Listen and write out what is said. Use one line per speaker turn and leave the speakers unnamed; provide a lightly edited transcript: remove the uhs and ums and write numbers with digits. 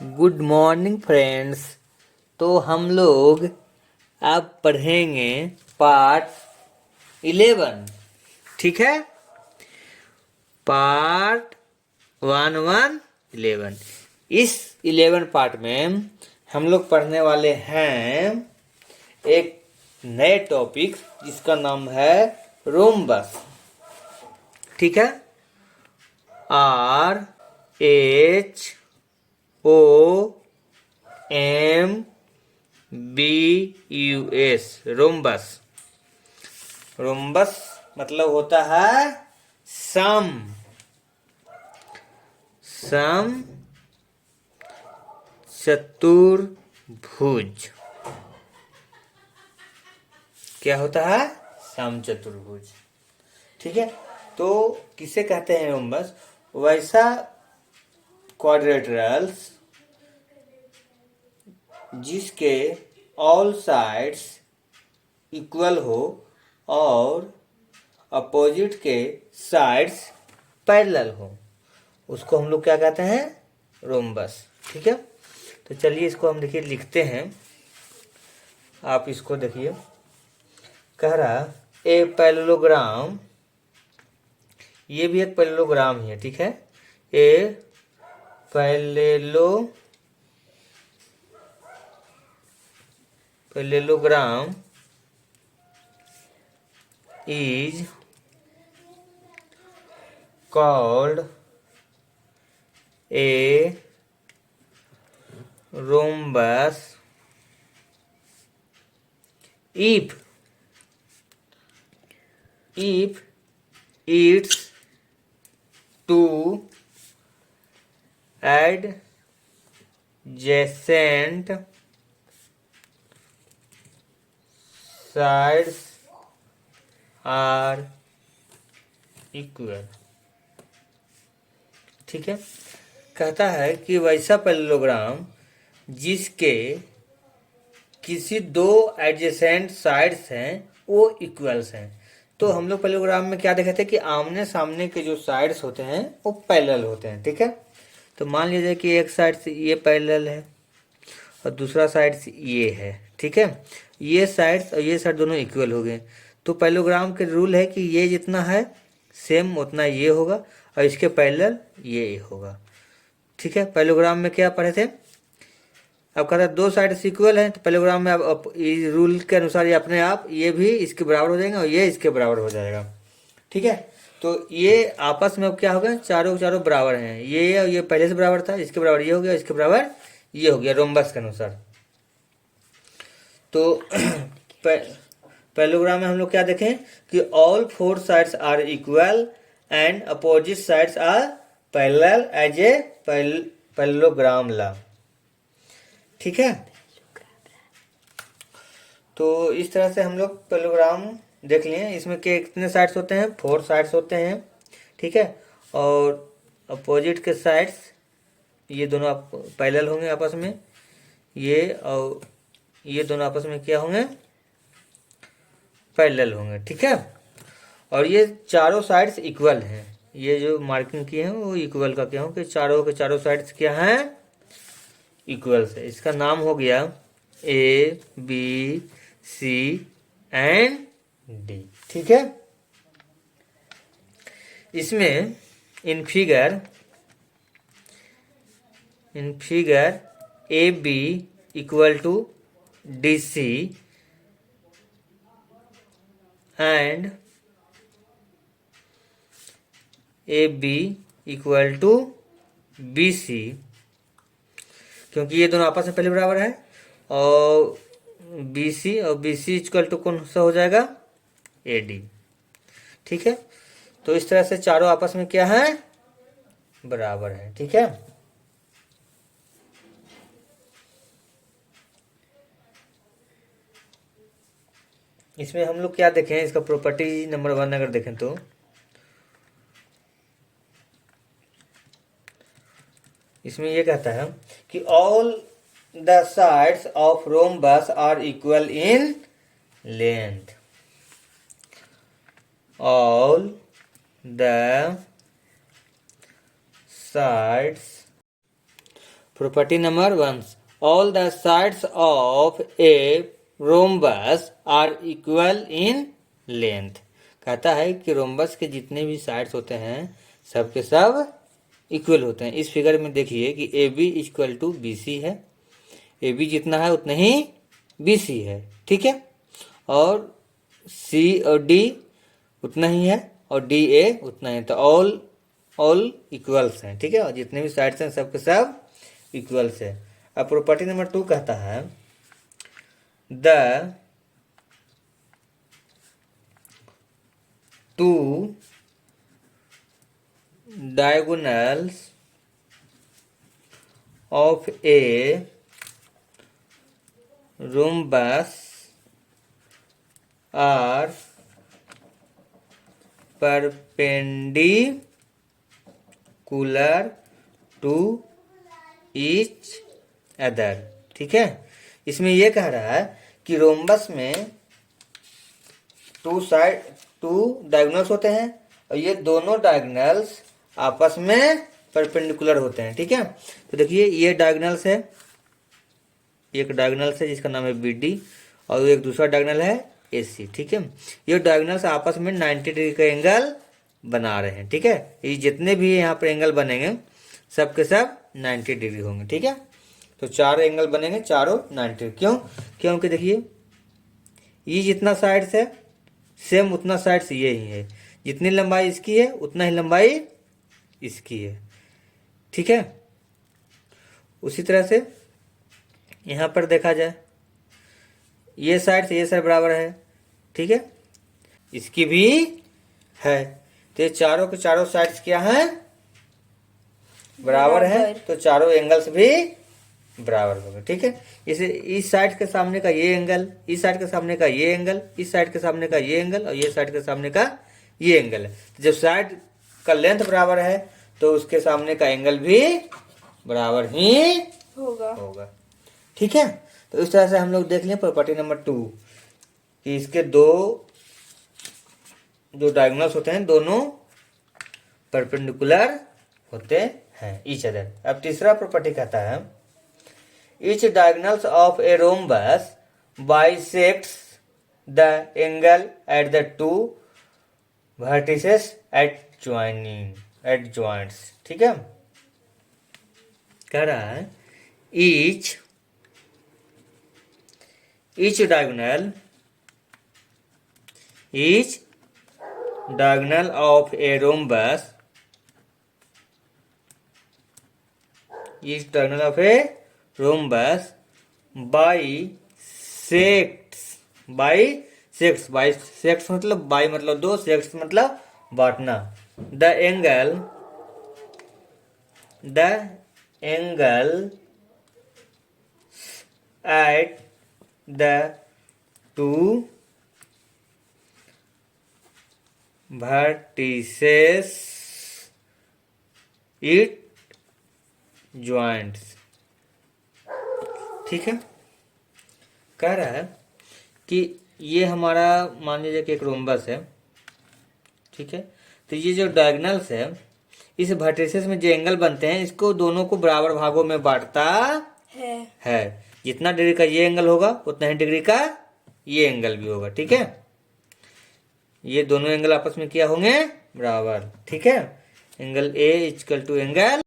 Good morning friends. तो हम लोग अब पढ़ेंगे पार्ट 11। ठीक है, पार्ट 11। इस 11 पार्ट में हम लोग पढ़ने वाले हैं एक नए टॉपिक जिसका नाम है रोम्बस। ठीक है, ROMBUS, रोम्बस। रोम्बस मतलब होता है सम चतुर्भुज। क्या होता है? सम चतुर्भुज। ठीक है, तो किसे कहते हैं रोम्बस? वैसा क्वाड्रिलेटरल्स जिसके ऑल साइड्स इक्वल हो और अपोजिट के साइड्स पैरेलल हो, उसको हम लोग क्या कहते हैं? रोम्बस। ठीक है, तो चलिए इसको हम देखिए लिखते हैं। आप इसको देखिए, कह रहा ए पैरेललोग्राम, ये भी एक पैरेललोग्राम ही है। ठीक है, a parallelogram is called a rhombus if its two adjacent sides are equal। ठीक है, कहता है कि वैसा पैरेललोग्राम जिसके किसी दो एडजेसेंट साइड्स हैं वो इक्वल्स हैं। तो हम लोग पैरेललोग्राम में क्या देखे थे कि आमने सामने के जो साइड्स होते हैं वो पैरेलल होते हैं। ठीक है, तो मान लीजिए कि एक साइड से ये पैरेलल है और दूसरा साइड से ये है। ठीक है, ये साइड्स और ये साइड दोनों इक्वल हो गए। तो पैरेललोग्राम के रूल है कि ये जितना है सेम उतना ये होगा और इसके पैरेलल ये होगा। ठीक है, पैरेललोग्राम में क्या पढ़े थे? अब कहता है दो साइड इक्वल है, तो पैरेललोग्राम में अब इस रूल के अनुसार ये अपने आप ये भी इसके बराबर हो जाएगा और ये इसके बराबर हो जाएगा। ठीक है, तो ये आपस में अब क्या हो गया? चारों चारों बराबर हैं। ये पहले से बराबर था, इसके बराबर ये हो गया, इसके बराबर ये हो गया रोम्बस के अनुसार। तो पैरेललोग्राम में हम लोग क्या देखें कि all four sides are equal and opposite sides are parallel as a parallelogram ला। ठीक है, तो इस तरह से हम लोग पैरेललोग्राम देख लिए। इसमें कितने साइड्स होते हैं? 4 साइड्स होते हैं। ठीक है, और अपोजिट के साइड्स ये दोनों पैरेलल होंगे आपस में, ये और ये दोनों आपस में क्या होंगे? पैरेलल होंगे। ठीक है, और ये चारों साइड्स इक्वल हैं। ये जो मार्किंग किए हैं वो इक्वल का क्या हो कि चारों के चारों साइड्स क्या हैं? इक्वल से। इसका नाम हो गया A B C and D. ठीक है, इसमें in figure A B equal to D C and A B equal to B C, क्योंकि ये दोनों आपस में पहले बराबर है, और बी सी और बी सी इक्वल टू कौन सा हो जाएगा? A D. ठीक है, तो इस तरह से चारों आपस में क्या है? बराबर है। ठीक है, इसमें हम लोग क्या देखें? इसका प्रॉपर्टी नंबर 1 अगर देखें तो इसमें ये कहता है कि all the sides of rhombus are equal in length. All the sides, property number 1, all the sides of a rhombus are equal in length. कहता है कि रोम्बस के जितने भी साइड्स होते हैं सब के सब इक्वल होते हैं। इस फिगर में देखिए कि A B equal to B C है, ए बी जितना है उतना ही बी सी है, ठीक है, और सी और डी उतना ही है और डी ए उतना ही, तो ऑल इक्वल्स हैं, ठीक है, और जितने भी साइड्स हैं सब के सब इक्वल्स है। अब प्रॉपर्टी नंबर 2 कहता है the two diagonals of a rhombus are perpendicular to each other। ठीक है, इसमें यह कह रहा है कि रोम्बस में टू डायगोनल्स होते हैं और ये दोनों डायगोनल्स आपस में परपेंडिकुलर होते हैं, ठीक है। तो देखिए ये डायगोनल्स है, एक डायगोनल्स है जिसका नाम है बी डी और एक दूसरा डायगोनल है ए सी, ठीक है। ये डायगोनल्स आपस में 90 डिग्री का एंगल बना रहे हैं, ठीक है। ये जितने भी यहाँ पर एंगल बनेंगे सब के सब 90 डिग्री होंगे, ठीक है। तो चार एंगल बनेंगे, चारों 90। क्यों? क्योंकि देखिए ये जितना साइड्स है सेम उतना साइड्स ये ही है, जितनी लंबाई इसकी है उतना ही लंबाई इसकी है, ठीक है। उसी तरह से यहाँ पर देखा जाए ये साइड से ये साइड बराबर है, ठीक है, इसकी भी है, तो ये चारों के चारों साइड्स क्या हैं? बराबर है, तो चारों एंगल्स भी बराबर होगा, ठीक है। इसे इस साइड के सामने का ये एंगल, इस साइड के सामने का ये एंगल, इस साइड के सामने का ये एंगल और ये साइड के सामने का ये एंगल है। जब साइड का लेंथ बराबर है तो उसके सामने का एंगल भी बराबर ही होगा, ठीक है। तो इस तरह से हम लोग देख लें प्रॉपर्टी नंबर 2 कि इसके दो जो डायगोनल्स होते हैं दोनों परपेंडिकुलर होते हैं ईच अदर। अब तीसरा प्रॉपर्टी कहता है each diagonals of a rhombus bisects the angle at the two vertices at joints, ठीक है। कह रहा है each diagonal of a rhombus bisects मतलब बाई मतलब दो, सेक्ट्स मतलब बांटना। The angle at the two vertices it joints, ठीक है। कह रहा है कि ये हमारा मान लीजिए कि एक रोम्बस है, ठीक है। तो ये जो डायगोनल्स है इस वर्टिसेस में जो एंगल बनते हैं इसको दोनों को बराबर भागों में बांटता है। जितना डिग्री का ये एंगल होगा उतना ही डिग्री का ये एंगल भी होगा, ठीक है। ये दोनों एंगल आपस में क्या होंगे? बराबर, ठीक है। Angle A equal to angle